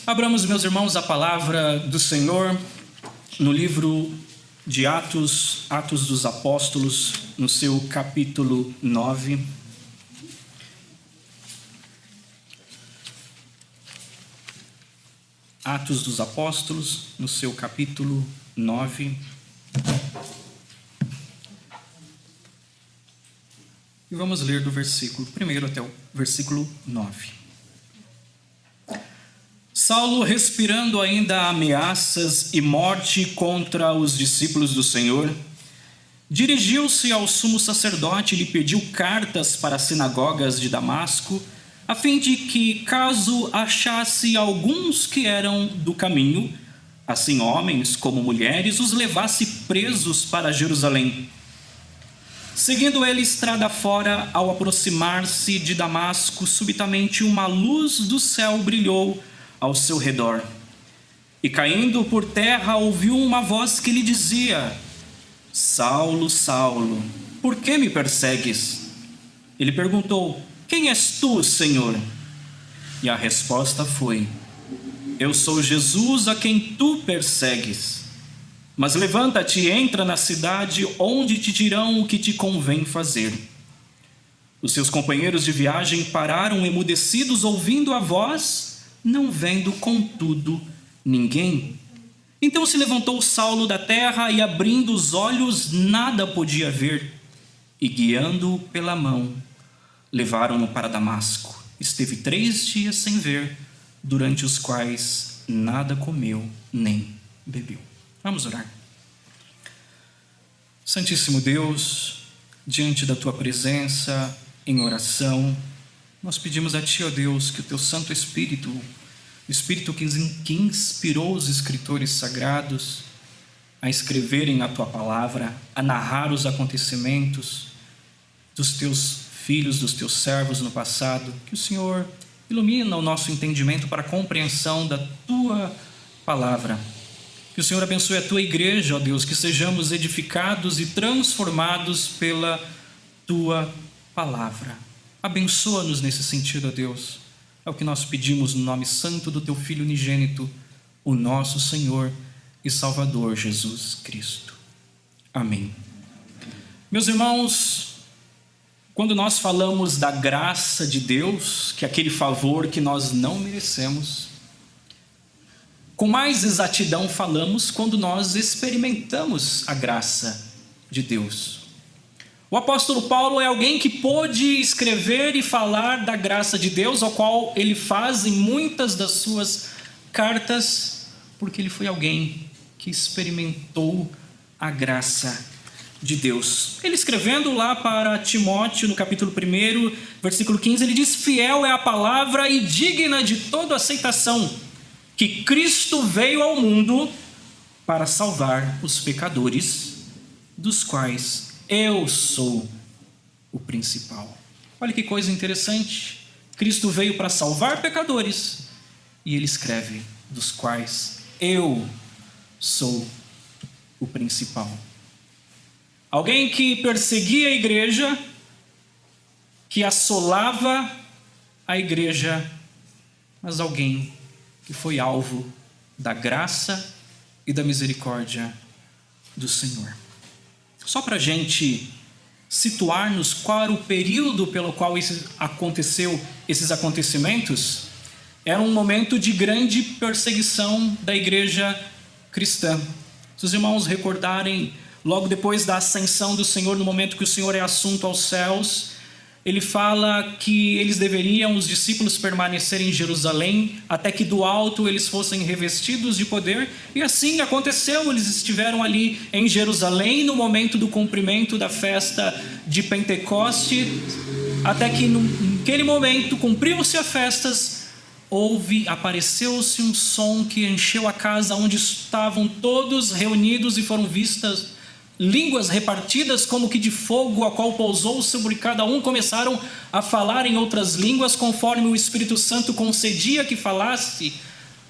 Abramos, meus irmãos, a palavra do Senhor no livro de Atos dos Apóstolos, no seu capítulo 9. Atos dos Apóstolos, no seu capítulo 9. E vamos ler do versículo 1 até o versículo 9. Saulo, respirando ainda ameaças e morte contra os discípulos do Senhor, dirigiu-se ao sumo sacerdote e lhe pediu cartas para as sinagogas de Damasco, a fim de que, caso achasse alguns que eram do caminho, assim homens como mulheres, os levasse presos para Jerusalém. Seguindo ele estrada fora, ao aproximar-se de Damasco, subitamente uma luz do céu brilhou ao seu redor. E caindo por terra, ouviu uma voz que lhe dizia: Saulo, Saulo, por que me persegues? Ele perguntou: Quem és tu, Senhor? E a resposta foi: Eu sou Jesus a quem tu persegues. Mas levanta-te e entra na cidade, onde te dirão o que te convém fazer. Os seus companheiros de viagem pararam emudecidos, ouvindo a voz, não vendo, contudo, ninguém. Então se levantou Saulo da terra e, abrindo os olhos, nada podia ver. E, guiando-o pela mão, levaram-no para Damasco. Esteve 3 dias sem ver, durante os quais nada comeu nem bebeu. Vamos orar. Santíssimo Deus, diante da Tua presença, em oração, nós pedimos a Ti, ó Deus, que o Teu Santo Espírito, o Espírito que inspirou os escritores sagrados a escreverem a Tua palavra, a narrar os acontecimentos dos Teus filhos, dos Teus servos no passado, que o Senhor ilumina o nosso entendimento para a compreensão da Tua palavra. Que o Senhor abençoe a Tua igreja, ó Deus, que sejamos edificados e transformados pela Tua palavra. Abençoa-nos nesse sentido, ó Deus. É o que nós pedimos no nome santo do Teu Filho unigênito, o nosso Senhor e Salvador Jesus Cristo. Amém. Meus irmãos, quando nós falamos da graça de Deus, que é aquele favor que nós não merecemos, com mais exatidão falamos quando nós experimentamos a graça de Deus. O apóstolo Paulo é alguém que pôde escrever e falar da graça de Deus, ao qual ele faz em muitas das suas cartas, porque ele foi alguém que experimentou a graça de Deus. Ele escrevendo lá para Timóteo, no capítulo 1, versículo 15, ele diz: Fiel é a palavra e digna de toda aceitação, que Cristo veio ao mundo para salvar os pecadores, dos quais eu sou o principal. Olha que coisa interessante. Cristo veio para salvar pecadores, e ele escreve: dos quais eu sou o principal. Alguém que perseguia a igreja, que assolava a igreja, mas alguém que foi alvo da graça e da misericórdia do Senhor. Só para a gente situar-nos qual era o período pelo qual esses acontecimentos, era um momento de grande perseguição da igreja cristã. Se os irmãos recordarem, logo depois da ascensão do Senhor, no momento que o Senhor é assunto aos céus, ele fala que eles deveriam, os discípulos, permanecer em Jerusalém, até que do alto eles fossem revestidos de poder. E assim aconteceu, eles estiveram ali em Jerusalém no momento do cumprimento da festa de Pentecoste, até que naquele momento, cumpriu-se as festas, apareceu-se um som que encheu a casa onde estavam todos reunidos, e foram vistas línguas repartidas como que de fogo, a qual pousou sobre cada um. Começaram a falar em outras línguas, conforme o Espírito Santo concedia que falasse.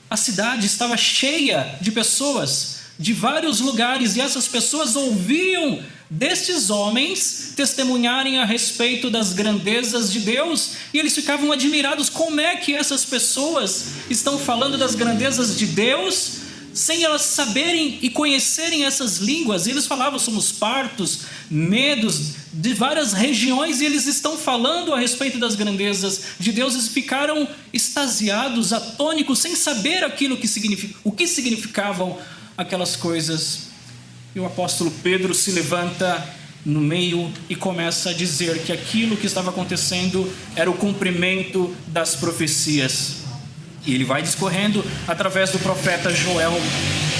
A cidade estava cheia de pessoas de vários lugares, e essas pessoas ouviam destes homens testemunharem a respeito das grandezas de Deus, e eles ficavam admirados. Como é que essas pessoas estão falando das grandezas de Deus sem elas saberem e conhecerem essas línguas? E eles falavam: somos partos, medos, de várias regiões, e eles estão falando a respeito das grandezas de Deus. Eles ficaram extasiados, atônicos, sem saber o que significavam aquelas coisas. E o apóstolo Pedro se levanta no meio e começa a dizer que aquilo que estava acontecendo era o cumprimento das profecias. E ele vai discorrendo através do profeta Joel,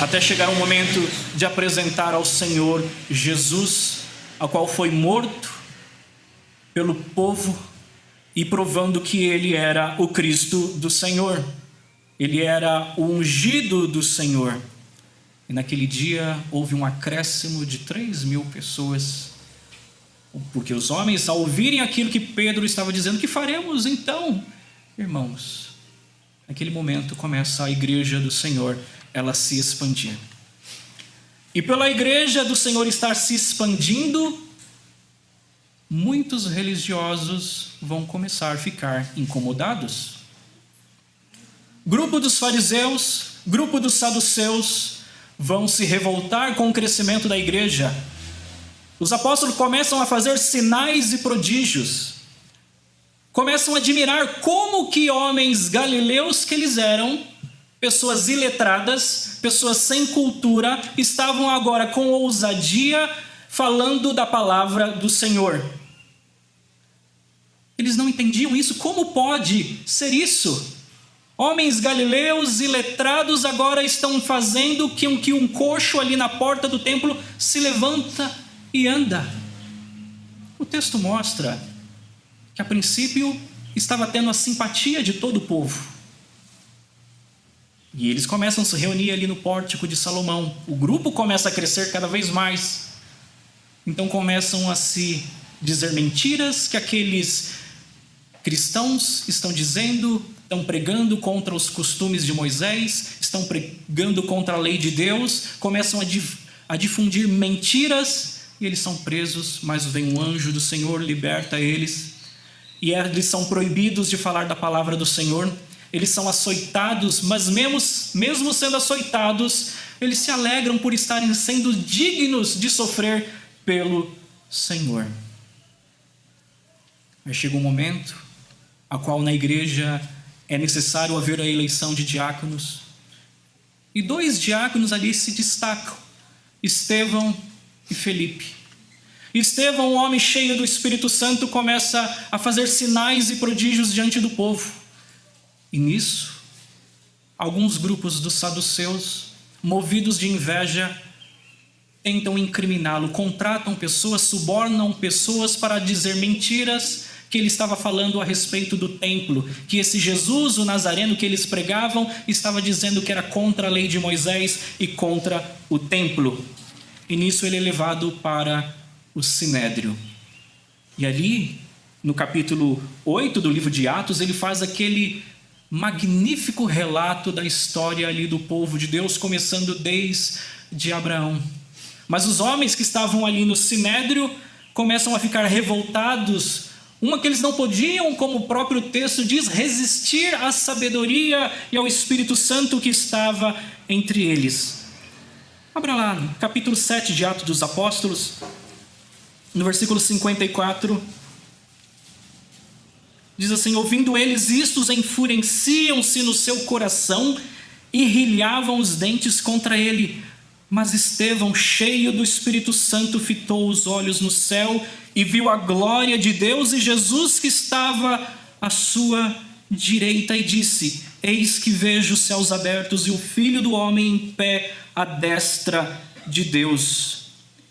até chegar um momento de apresentar ao Senhor Jesus, ao qual foi morto pelo povo, e provando que ele era o Cristo do Senhor. Ele era o ungido do Senhor. E naquele dia houve um acréscimo de 3.000 pessoas, porque os homens, ao ouvirem aquilo que Pedro estava dizendo: que faremos então, irmãos? Naquele momento começa a igreja do Senhor, ela se expandir. E pela igreja do Senhor estar se expandindo, muitos religiosos vão começar a ficar incomodados. Grupo dos fariseus, grupo dos saduceus vão se revoltar com o crescimento da igreja. Os apóstolos começam a fazer sinais e prodígios. Começam a admirar como que homens galileus que eles eram, pessoas iletradas, pessoas sem cultura, estavam agora com ousadia falando da palavra do Senhor. Eles não entendiam isso. Como pode ser isso? Homens galileus iletrados agora estão fazendo que um coxo ali na porta do templo se levanta e anda. O texto mostra que a princípio estava tendo a simpatia de todo o povo. E eles começam a se reunir ali no pórtico de Salomão. O grupo começa a crescer cada vez mais. Então começam a se dizer mentiras que aqueles cristãos estão dizendo, estão pregando contra os costumes de Moisés, estão pregando contra a lei de Deus, começam a difundir mentiras, e eles são presos, mas vem um anjo do Senhor, liberta eles, e eles são proibidos de falar da palavra do Senhor. Eles são açoitados, mas mesmo sendo açoitados, eles se alegram por estarem sendo dignos de sofrer pelo Senhor. Aí chega um momento a qual na igreja é necessário haver a eleição de diáconos. E 2 diáconos ali se destacam: Estevão e Felipe. Estevão, um homem cheio do Espírito Santo, começa a fazer sinais e prodígios diante do povo. E nisso, alguns grupos dos saduceus, movidos de inveja, tentam incriminá-lo, contratam pessoas, subornam pessoas para dizer mentiras, que ele estava falando a respeito do templo, que esse Jesus, o Nazareno que eles pregavam, estava dizendo que era contra a lei de Moisés e contra o templo. E nisso ele é levado para o Sinédrio. E ali, no capítulo 8 do livro de Atos, ele faz aquele magnífico relato da história ali do povo de Deus, começando desde Abraão. Mas os homens que estavam ali no Sinédrio começam a ficar revoltados. Uma que eles não podiam, como o próprio texto diz, resistir à sabedoria e ao Espírito Santo que estava entre eles. Abra lá no capítulo 7 de Atos dos Apóstolos, no versículo 54, diz assim: ouvindo eles isto, enfureciam-se no seu coração e rilhavam os dentes contra ele. Mas Estevão, cheio do Espírito Santo, fitou os olhos no céu e viu a glória de Deus e Jesus que estava à sua direita, e disse: eis que vejo os céus abertos e o Filho do Homem em pé à destra de Deus.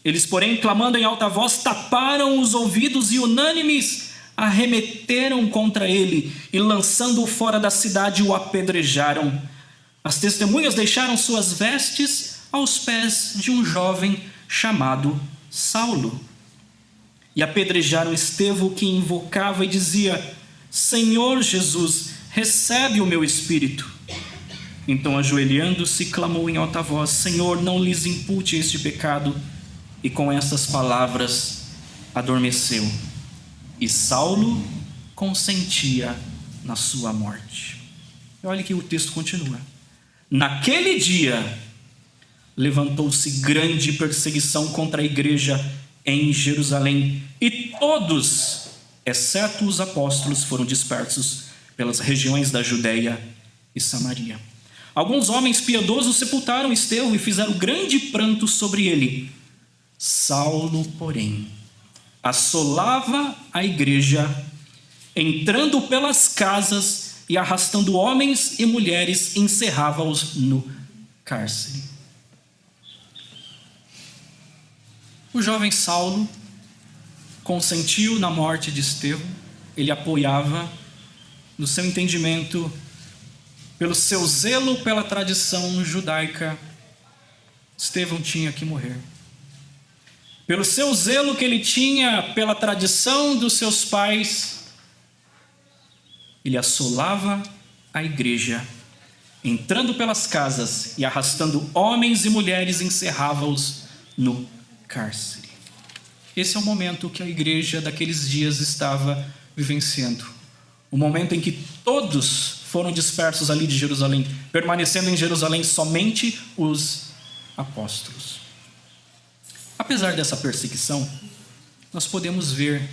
Eles, porém, clamando em alta voz, taparam os ouvidos e unânimes arremeteram contra ele e, lançando-o fora da cidade, o apedrejaram. As testemunhas deixaram suas vestes aos pés de um jovem chamado Saulo. E apedrejaram Estevão, que invocava e dizia: Senhor Jesus, recebe o meu espírito. Então, ajoelhando-se, clamou em alta voz: Senhor, não lhes impute este pecado. e com estas palavras adormeceu. E Saulo consentia na sua morte. E olha que o texto continua. Naquele dia, levantou-se grande perseguição contra a igreja em Jerusalém, e todos, exceto os apóstolos, foram dispersos pelas regiões da Judeia e Samaria. Alguns homens piedosos sepultaram Estevão e fizeram grande pranto sobre ele. Saulo, porém, assolava a igreja, entrando pelas casas e arrastando homens e mulheres, encerrava-os no cárcere. O jovem Saulo consentiu na morte de Estevão. Ele apoiava, no seu entendimento, pelo seu zelo pela tradição judaica, Estevão tinha que morrer. Pelo seu zelo que ele tinha pela tradição dos seus pais, ele assolava a igreja, entrando pelas casas e arrastando homens e mulheres, encerrava-os no cárcere. Esse é o momento que a igreja daqueles dias estava vivenciando. O momento em que todos foram dispersos ali de Jerusalém, permanecendo em Jerusalém somente os apóstolos. Apesar dessa perseguição, nós podemos ver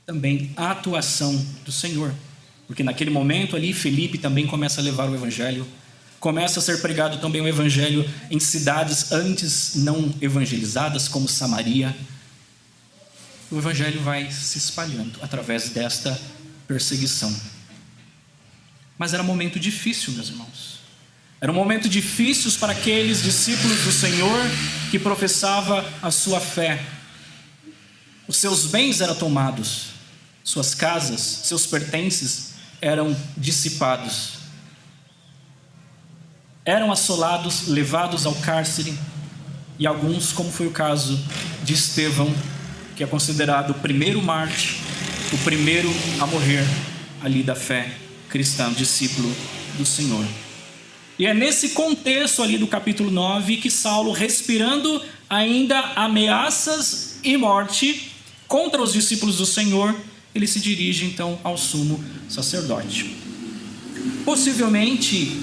também a atuação do Senhor, porque naquele momento ali Felipe também começa a levar o evangelho, começa a ser pregado também o evangelho em cidades antes não evangelizadas, como Samaria. O evangelho vai se espalhando através desta perseguição. Mas era um momento difícil, meus irmãos. Era um momento difícil para aqueles discípulos do Senhor que professava a sua fé. Os seus bens eram tomados, suas casas, seus pertences eram dissipados. Eram assolados, levados ao cárcere, e alguns, como foi o caso de Estevão, que é considerado o primeiro mártir, o primeiro a morrer ali da fé cristã, discípulo do Senhor. E é nesse contexto ali do capítulo 9 que Saulo, respirando ainda ameaças e morte contra os discípulos do Senhor, ele se dirige então ao sumo sacerdote. Possivelmente,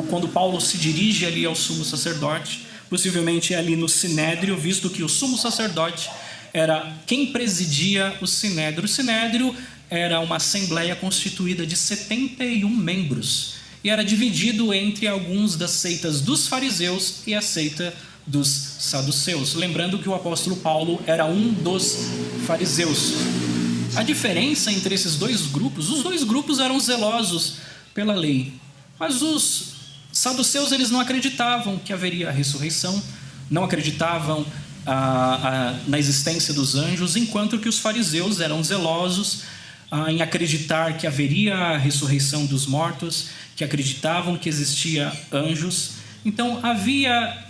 quando Paulo se dirige ali ao sumo sacerdote, possivelmente é ali no Sinédrio, visto que o sumo sacerdote era quem presidia o Sinédrio. O Sinédrio era uma assembleia constituída de 71 membros e era dividido entre alguns das seitas dos fariseus e a seita dos saduceus. Lembrando que o apóstolo Paulo era um dos fariseus. A diferença entre esses dois grupos, os dois grupos eram zelosos pela lei, mas os saduceus eles não acreditavam que haveria a ressurreição, não acreditavam na existência dos anjos, enquanto que os fariseus eram zelosos em acreditar que haveria a ressurreição dos mortos, que acreditavam que existia anjos. Então havia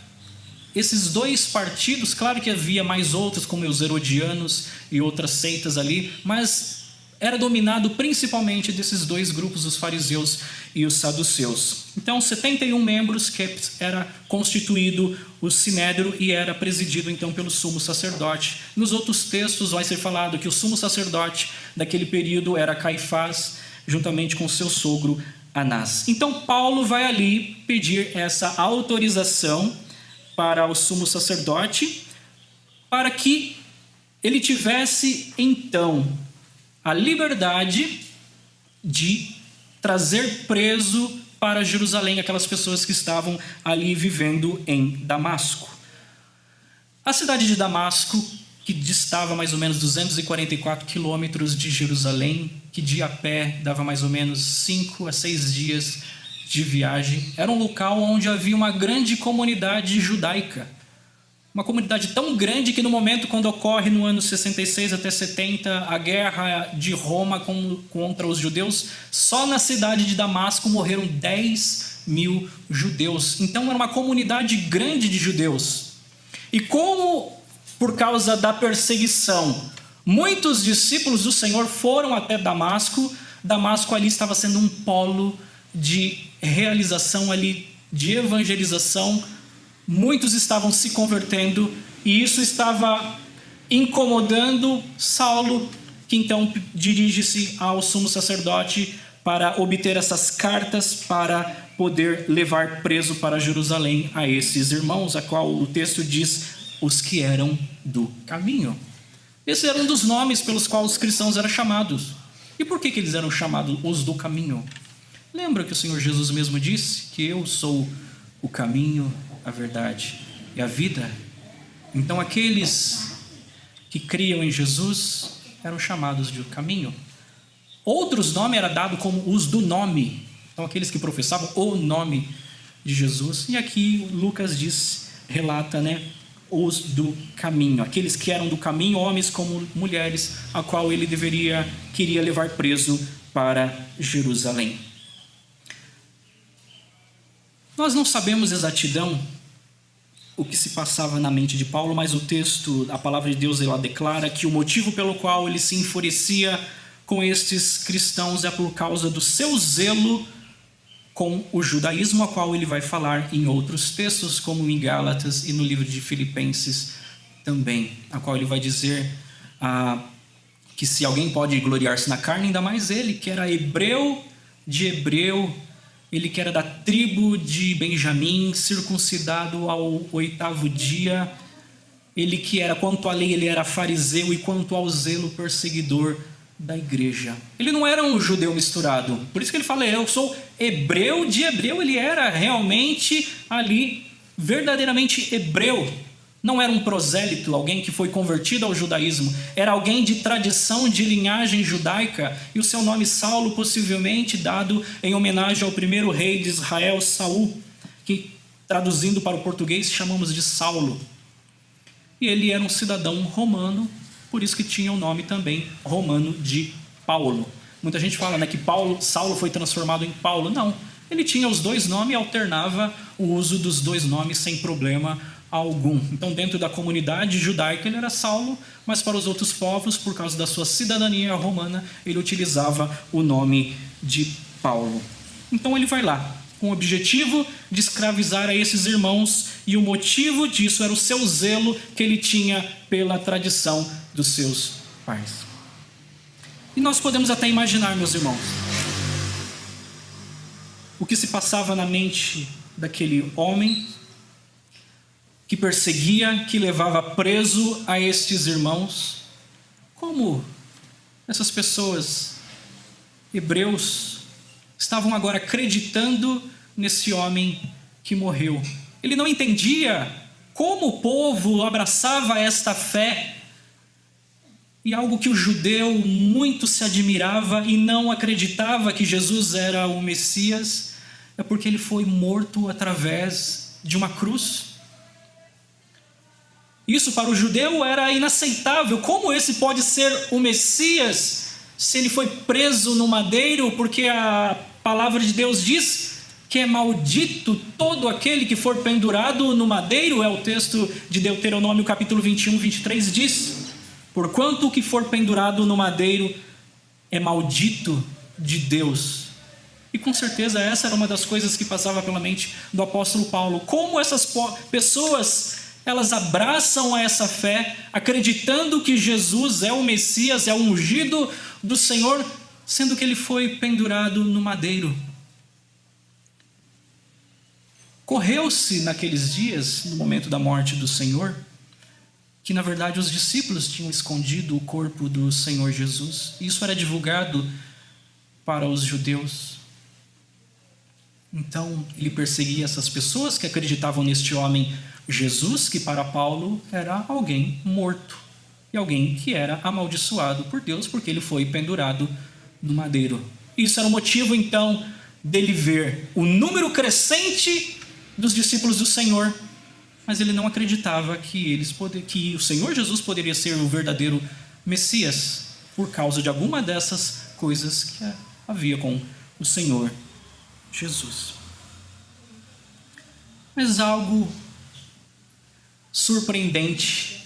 esses dois partidos, claro que havia mais outros, como os herodianos e outras seitas ali, mas era dominado principalmente desses dois grupos, os fariseus e os saduceus. Então 71 membros que era constituído o Sinédrio e era presidido então pelo sumo sacerdote. Nos outros textos vai ser falado que o sumo sacerdote daquele período era Caifás, juntamente com seu sogro Anás. Então Paulo vai ali pedir essa autorização para o sumo sacerdote, para que ele tivesse então a liberdade de trazer preso para Jerusalém aquelas pessoas que estavam ali vivendo em Damasco. A cidade de Damasco, que distava mais ou menos 244 quilômetros de Jerusalém, que de a pé dava mais ou menos 5 a 6 dias de viagem, era um local onde havia uma grande comunidade judaica. Uma comunidade tão grande que no momento quando ocorre no ano 66 até 70 a guerra de Roma contra os judeus, só na cidade de Damasco morreram 10 mil judeus. Então era uma comunidade grande de judeus. E como por causa da perseguição muitos discípulos do Senhor foram até Damasco, Damasco ali estava sendo um polo de realização ali, de evangelização. Muitos estavam se convertendo E isso estava incomodando Saulo, que então dirige-se ao sumo sacerdote para obter essas cartas para poder levar preso para Jerusalém a esses irmãos, a qual o texto diz os que eram do caminho. Esse era um dos nomes pelos quais os cristãos eram chamados. E por que eles eram chamados os do caminho? Lembra que o Senhor Jesus mesmo disse que eu sou o caminho, a verdade e a vida? Então aqueles que criam em Jesus eram chamados de caminho. Outros nomes eram dados como os do nome. Então aqueles que professavam o nome de Jesus. E aqui Lucas relata, os do caminho. Aqueles que eram do caminho, homens como mulheres, a qual ele queria levar preso para Jerusalém. Nós não sabemos exatidão o que se passava na mente de Paulo, mas o texto, a palavra de Deus, ela declara que o motivo pelo qual ele se enfurecia com estes cristãos é por causa do seu zelo com o judaísmo, a qual ele vai falar em outros textos, como em Gálatas e no livro de Filipenses também, a qual ele vai dizer que se alguém pode gloriar-se na carne, ainda mais ele, que era hebreu de hebreu, ele que era da tribo de Benjamim, circuncidado ao 8º dia, ele que era, quanto à lei, ele era fariseu, e quanto ao zelo, perseguidor da igreja. Ele não era um judeu misturado, por isso que ele fala, eu sou hebreu de hebreu. Ele era realmente ali, verdadeiramente hebreu. Não era um prosélito, alguém que foi convertido ao judaísmo, era alguém de tradição, de linhagem judaica, e o seu nome Saulo, possivelmente dado em homenagem ao primeiro rei de Israel, Saul, que traduzindo para o português chamamos de Saulo. E ele era um cidadão romano, por isso que tinha o nome também romano de Paulo. Muita gente fala que Saulo foi transformado em Paulo. Não, ele tinha os dois nomes e alternava o uso dos dois nomes sem problema algum. Então, dentro da comunidade judaica, ele era Saulo, mas para os outros povos, por causa da sua cidadania romana, ele utilizava o nome de Paulo. Então, ele vai lá com o objetivo de escravizar a esses irmãos, e o motivo disso era o seu zelo que ele tinha pela tradição dos seus pais. E nós podemos até imaginar, meus irmãos, o que se passava na mente daquele homem que perseguia, que levava preso a estes irmãos. Como essas pessoas, hebreus, estavam agora acreditando nesse homem que morreu. Ele não entendia como o povo abraçava esta fé, e algo que o judeu muito se admirava e não acreditava que Jesus era o Messias, é porque ele foi morto através de uma cruz. Isso para o judeu era inaceitável. Como esse pode ser o Messias se ele foi preso no madeiro? Porque a palavra de Deus diz que é maldito todo aquele que for pendurado no madeiro. É o texto de Deuteronômio capítulo 21, 23 diz: porquanto o que for pendurado no madeiro é maldito de Deus. E com certeza essa era uma das coisas que passava pela mente do apóstolo Paulo. Como essas pessoas, elas abraçam essa fé, acreditando que Jesus é o Messias, é o ungido do Senhor, sendo que ele foi pendurado no madeiro. Correu-se naqueles dias, no momento da morte do Senhor, que na verdade os discípulos tinham escondido o corpo do Senhor Jesus. Isso era divulgado para os judeus. Então ele perseguia essas pessoas que acreditavam neste homem Jesus, que para Paulo era alguém morto e alguém que era amaldiçoado por Deus, porque ele foi pendurado no madeiro. Isso era o motivo então dele ver o número crescente dos discípulos do Senhor, mas ele não acreditava que o Senhor Jesus poderia ser o verdadeiro Messias, por causa de alguma dessas coisas que havia com o Senhor Jesus. Mas algo surpreendente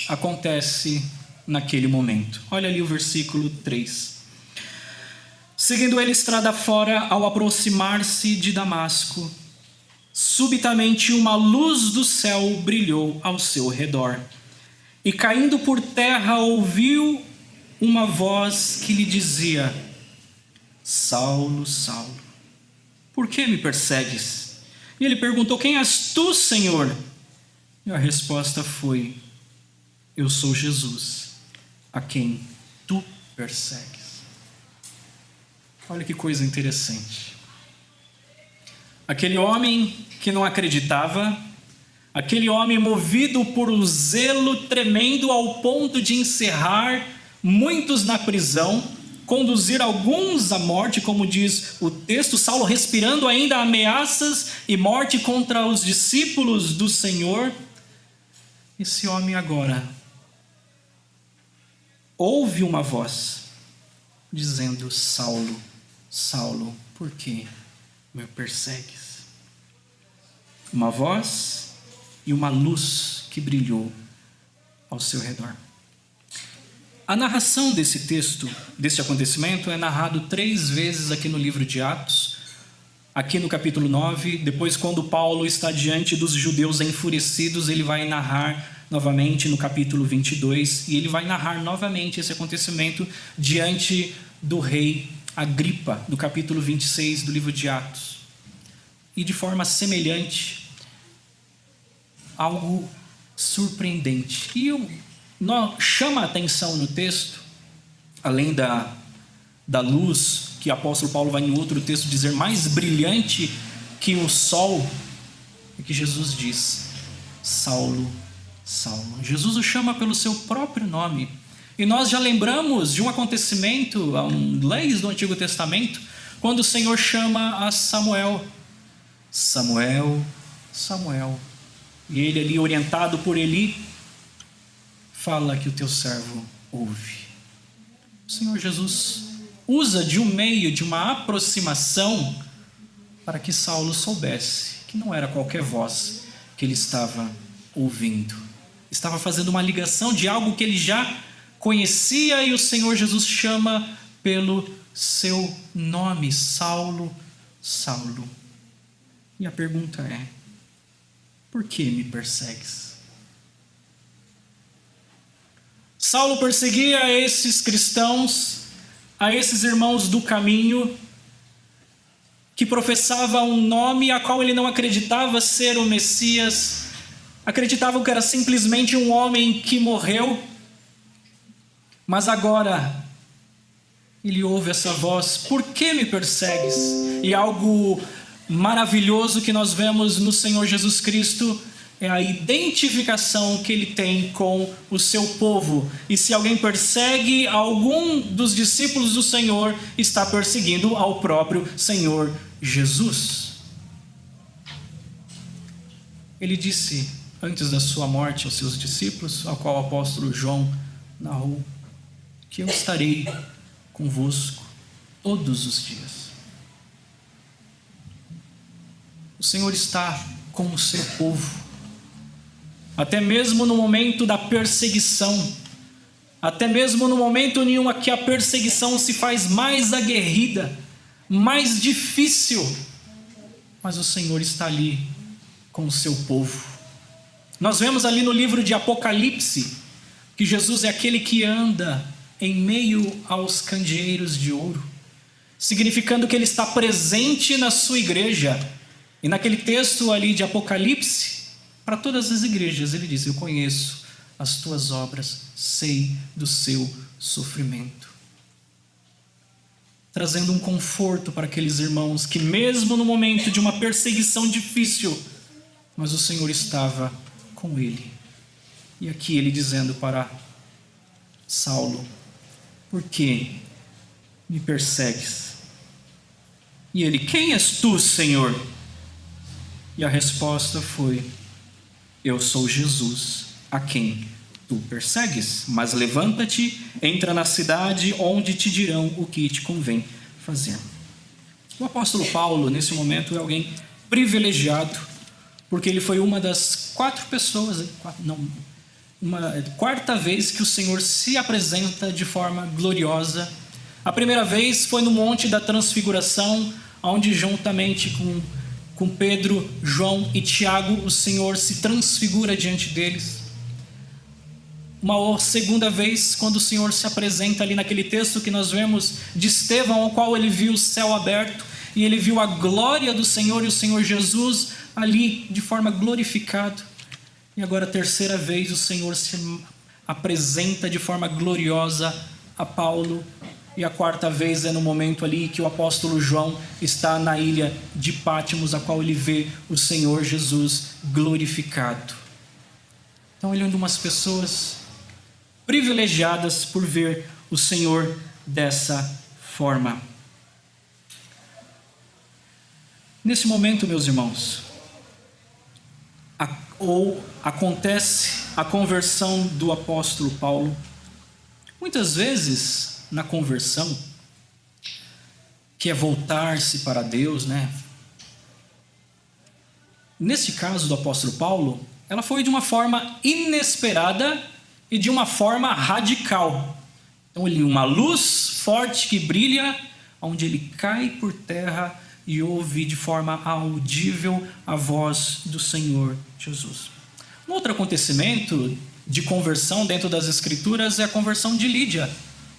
acontece naquele momento. Olha ali o versículo 3. Seguindo ele estrada fora, ao aproximar-se de Damasco, Subitamente uma luz do céu brilhou ao seu redor. E caindo por terra, ouviu uma voz que lhe dizia: Saulo, Saulo, por que me persegues? E ele perguntou: quem és tu, Senhor? E a resposta foi: eu sou Jesus, a quem tu persegues. Olha que coisa interessante. Aquele homem que não acreditava, aquele homem movido por um zelo tremendo ao ponto de encerrar muitos na prisão, conduzir alguns à morte, como diz o texto, Saulo respirando ainda ameaças e morte contra os discípulos do Senhor. Esse homem agora ouve uma voz dizendo: Saulo, Saulo, por que me persegues? Uma voz e uma luz que brilhou ao seu redor. A narração desse texto, desse acontecimento, é narrado 3 vezes aqui no livro de Atos. Aqui no capítulo 9, depois quando Paulo está diante dos judeus enfurecidos, ele vai narrar novamente no capítulo 22, e ele vai narrar novamente esse acontecimento diante do rei Agripa, do capítulo 26 do livro de Atos. E de forma semelhante, algo surpreendente. E chama a atenção no texto, além da luz, que o apóstolo Paulo vai em outro texto dizer mais brilhante que o sol, é que Jesus diz: Saulo, Saulo. Jesus o chama pelo seu próprio nome. E nós já lembramos de um acontecimento, leis do Antigo Testamento, quando o Senhor chama a Samuel: Samuel, Samuel. E ele ali, orientado por Eli, fala que o teu servo ouve. O Senhor Jesus usa de um meio, de uma aproximação, para que Saulo soubesse que não era qualquer voz que ele estava ouvindo. Estava fazendo uma ligação de algo que ele já conhecia, e o Senhor Jesus chama pelo seu nome: Saulo, Saulo. E a pergunta é: por que me persegues? Saulo perseguia esses cristãos, a esses irmãos do caminho, que professavam um nome a qual ele não acreditava ser o Messias, acreditavam que era simplesmente um homem que morreu. Mas agora ele ouve essa voz: por que me persegues? E algo maravilhoso que nós vemos no Senhor Jesus Cristo é a identificação que ele tem com o seu povo. E se alguém persegue algum dos discípulos do Senhor, está perseguindo ao próprio Senhor Jesus. Ele disse antes da sua morte aos seus discípulos, ao qual o apóstolo João narrou, que eu estarei convosco todos os dias. O Senhor está com o seu povo, até mesmo no momento da perseguição, até mesmo no momento em que a perseguição se faz mais aguerrida, mais difícil, mas o Senhor está ali com o seu povo. Nós vemos ali no livro de Apocalipse que Jesus é aquele que anda em meio aos candeeiros de ouro, significando que ele está presente na sua igreja. E naquele texto ali de Apocalipse, para todas as igrejas, ele diz: eu conheço as tuas obras, sei do seu sofrimento. Trazendo um conforto para aqueles irmãos que, mesmo no momento de uma perseguição difícil, mas o Senhor estava com ele. E aqui ele dizendo para Saulo: por que me persegues? E ele: quem és tu, Senhor? E a resposta foi: eu sou Jesus, a quem tu persegues. Mas levanta-te, entra na cidade, onde te dirão o que te convém fazer. O apóstolo Paulo, nesse momento, é alguém privilegiado, porque ele foi uma das 4 pessoas, uma quarta vez que o Senhor se apresenta de forma gloriosa. A primeira vez foi no Monte da Transfiguração, onde juntamente com com Pedro, João e Tiago, o Senhor se transfigura diante deles. Uma segunda vez, quando o Senhor se apresenta ali naquele texto que nós vemos de Estevão, ao qual ele viu o céu aberto, e ele viu a glória do Senhor e o Senhor Jesus ali de forma glorificada. E agora a terceira vez o Senhor se apresenta de forma gloriosa a Paulo. E a quarta vez é no momento ali que o apóstolo João está na ilha de Pátimos, a qual ele vê o Senhor Jesus glorificado. Então ele é uma das pessoas privilegiadas por ver o Senhor dessa forma. Nesse momento, meus irmãos, acontece a conversão do apóstolo Paulo. Muitas vezes, na conversão, que é voltar-se para Deus, né? Nesse caso do apóstolo Paulo, ela foi de uma forma inesperada e de uma forma radical. Então, uma luz forte que brilha, onde ele cai por terra e ouve de forma audível a voz do Senhor Jesus. Um outro acontecimento de conversão dentro das Escrituras é a conversão de Lídia.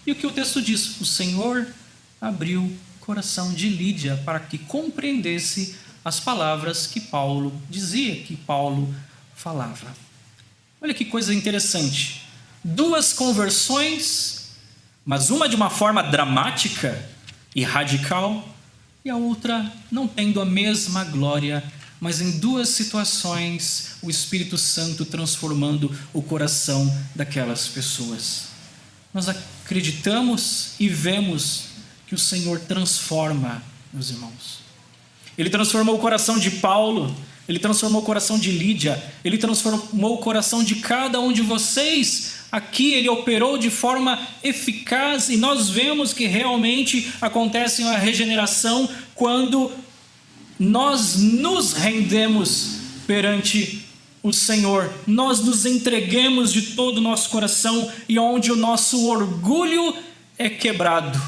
E o que o texto diz? O Senhor abriu o coração de Lídia para que compreendesse as palavras que Paulo dizia, que Paulo falava. Olha que coisa interessante. 2 conversões, mas uma de uma forma dramática e radical, e a outra não tendo a mesma glória, mas em 2 situações o Espírito Santo transformando o coração daquelas pessoas. Nós acreditamos e vemos que o Senhor transforma, meus irmãos. Ele transformou o coração de Paulo, ele transformou o coração de Lídia, ele transformou o coração de cada um de vocês. Aqui ele operou de forma eficaz e nós vemos que realmente acontece uma regeneração quando nós nos rendemos perante o Senhor, nós nos entreguemos de todo o nosso coração e onde o nosso orgulho é quebrado.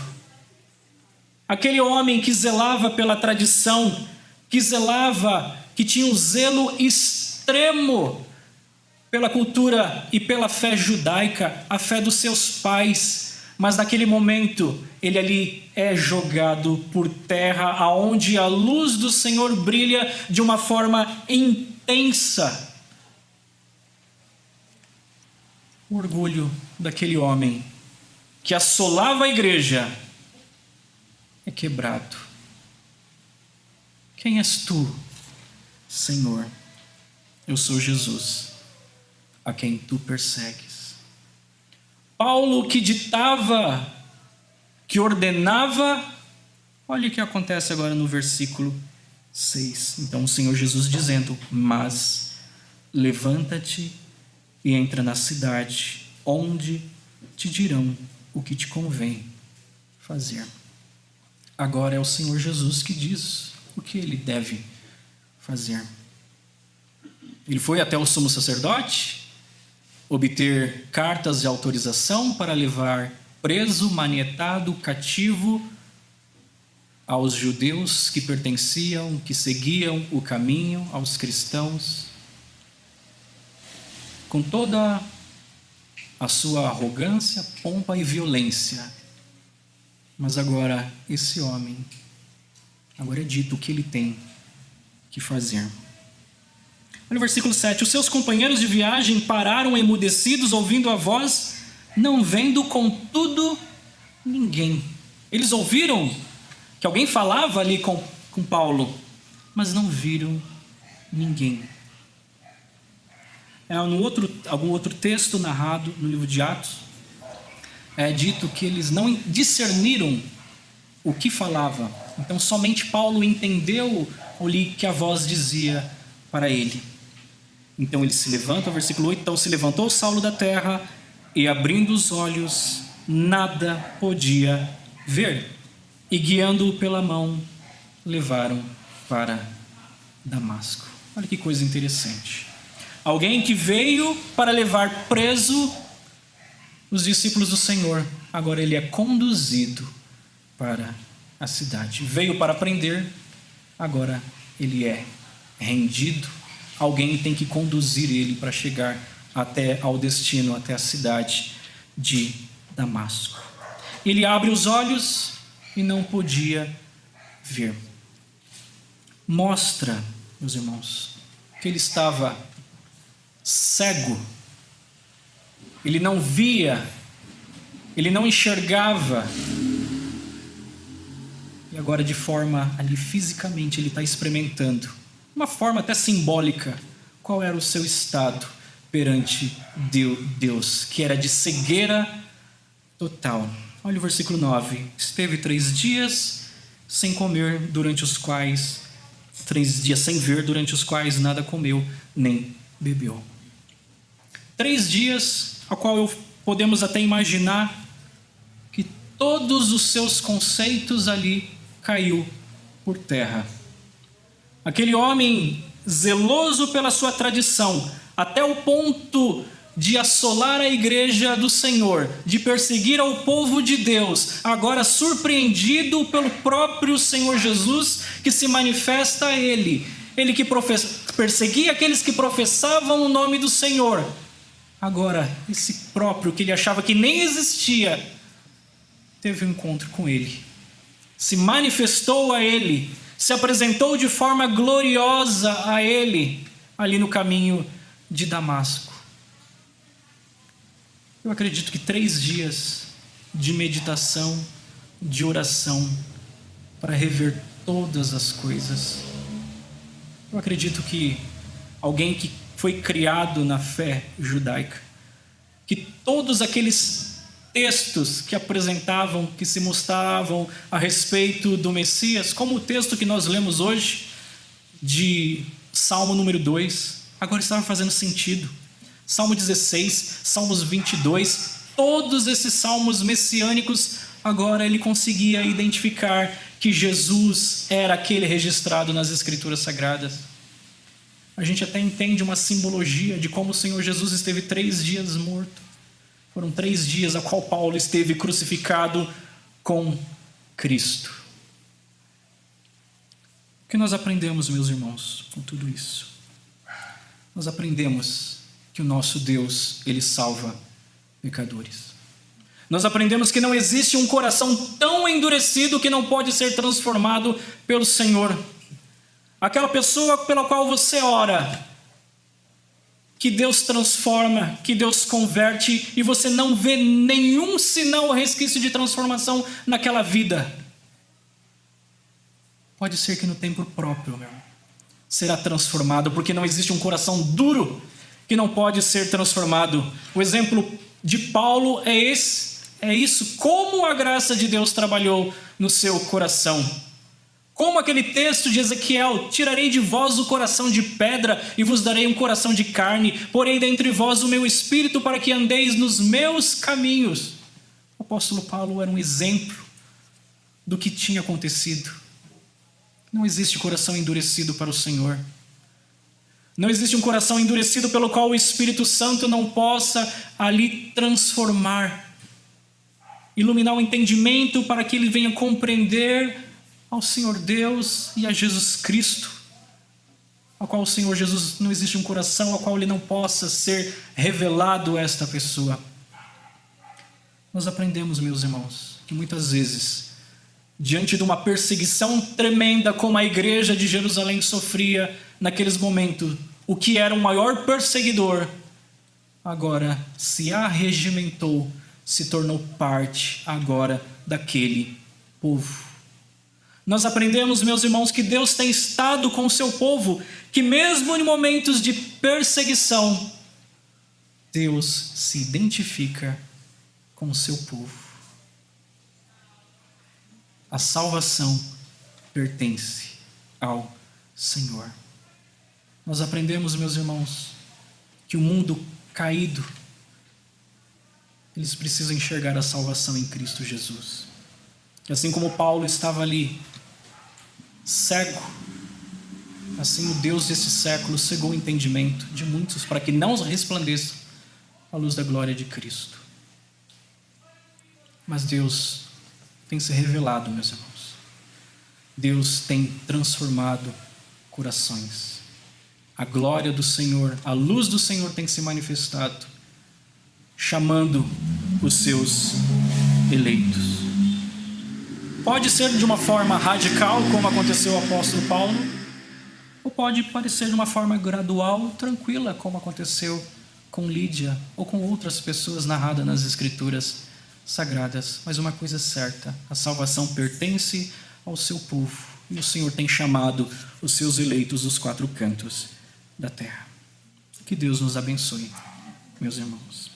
Aquele homem que zelava pela tradição, que tinha um zelo extremo pela cultura e pela fé judaica, a fé dos seus pais, mas naquele momento ele ali é jogado por terra, aonde a luz do Senhor brilha de uma forma intensa. O orgulho daquele homem que assolava a igreja é quebrado. Quem és tu, Senhor? Eu sou Jesus, a quem tu persegues. Paulo, que ditava, que ordenava, olha o que acontece agora no versículo 6. Então o Senhor Jesus dizendo: mas levanta-te e entra na cidade, onde te dirão o que te convém fazer. Agora é o Senhor Jesus que diz o que ele deve fazer. Ele foi até o sumo sacerdote obter cartas de autorização para levar preso, manietado, cativo aos judeus que pertenciam, que seguiam o caminho, aos cristãos, com toda a sua arrogância, pompa e violência. Mas agora esse homem, agora é dito o que ele tem que fazer. Olha o versículo 7. Os seus companheiros de viagem pararam emudecidos, ouvindo a voz, não vendo contudo ninguém. Eles ouviram que alguém falava ali com Paulo, mas não viram ninguém. Algum outro texto narrado no livro de Atos, é dito que eles não discerniram o que falava. Então somente Paulo entendeu ali que a voz dizia para ele. Então ele se levanta, versículo 8, então se levantou Saulo da terra e abrindo os olhos, nada podia ver. E guiando-o pela mão, levaram para Damasco. Olha que coisa interessante. Alguém que veio para levar preso os discípulos do Senhor, agora ele é conduzido para a cidade. Veio para prender, agora ele é rendido, alguém tem que conduzir ele para chegar até ao destino, até a cidade de Damasco. Ele abre os olhos e não podia ver. Mostra, meus irmãos, que ele estava cego. Ele não via, ele não enxergava. E agora, de forma ali fisicamente, ele está experimentando, uma forma até simbólica, qual era o seu estado perante Deus, que era de cegueira total. Olha o versículo 9. Esteve 3 dias sem comer, durante os quais, 3 dias sem ver, durante os quais nada comeu nem bebeu. 3 dias, a qual podemos até imaginar que todos os seus conceitos ali caiu por terra. Aquele homem zeloso pela sua tradição, até o ponto de assolar a igreja do Senhor, de perseguir ao povo de Deus, agora surpreendido pelo próprio Senhor Jesus, que se manifesta a ele que perseguia aqueles que professavam o nome do Senhor. Agora, esse próprio que ele achava que nem existia, teve um encontro com ele, se manifestou a ele, se apresentou de forma gloriosa a ele, ali no caminho de Damasco. Eu acredito que 3 dias de meditação, de oração, para rever todas as coisas. Eu acredito que alguém que foi criado na fé judaica, que todos aqueles textos que apresentavam, que se mostravam a respeito do Messias, como o texto que nós lemos hoje, de Salmo número 2, agora estavam fazendo sentido. Salmo 16, Salmos 22, todos esses salmos messiânicos, agora ele conseguia identificar que Jesus era aquele registrado nas Escrituras Sagradas. A gente até entende uma simbologia de como o Senhor Jesus esteve 3 dias morto. Foram 3 dias a qual Paulo esteve crucificado com Cristo. O que nós aprendemos, meus irmãos, com tudo isso? Nós aprendemos que o nosso Deus, ele salva pecadores. Nós aprendemos que não existe um coração tão endurecido que não pode ser transformado pelo Senhor. Aquela pessoa pela qual você ora, que Deus transforma, que Deus converte, e você não vê nenhum sinal ou resquício de transformação naquela vida. Pode ser que no tempo próprio, meu irmão, será transformado, porque não existe um coração duro que não pode ser transformado. O exemplo de Paulo é isso, como a graça de Deus trabalhou no seu coração. Como aquele texto de Ezequiel: tirarei de vós o coração de pedra e vos darei um coração de carne, porei dentre vós o meu espírito para que andeis nos meus caminhos. O apóstolo Paulo era um exemplo do que tinha acontecido. Não existe coração endurecido para o Senhor. Não existe um coração endurecido pelo qual o Espírito Santo não possa ali transformar, iluminar o entendimento para que ele venha compreender ao Senhor Deus e a Jesus Cristo, ao qual o Senhor Jesus, não existe um coração ao qual ele não possa ser revelado a esta pessoa. Nós aprendemos, meus irmãos, que muitas vezes, diante de uma perseguição tremenda como a igreja de Jerusalém sofria naqueles momentos, o que era o maior perseguidor, agora se arregimentou, se tornou parte agora daquele povo. Nós aprendemos, meus irmãos, que Deus tem estado com o seu povo, que mesmo em momentos de perseguição, Deus se identifica com o seu povo. A salvação pertence ao Senhor. Nós aprendemos, meus irmãos, que o mundo caído, eles precisam enxergar a salvação em Cristo Jesus. E assim como Paulo estava ali, cego, assim o Deus desse século cegou o entendimento de muitos para que não resplandeça a luz da glória de Cristo. Mas Deus tem se revelado, meus irmãos. Deus tem transformado corações. A glória do Senhor, a luz do Senhor tem se manifestado, chamando os seus eleitos. Pode ser de uma forma radical, como aconteceu ao apóstolo Paulo, ou pode parecer de uma forma gradual, tranquila, como aconteceu com Lídia ou com outras pessoas narradas nas Escrituras Sagradas. Mas uma coisa é certa: a salvação pertence ao seu povo, e o Senhor tem chamado os seus eleitos dos quatro cantos da terra. Que Deus nos abençoe, meus irmãos.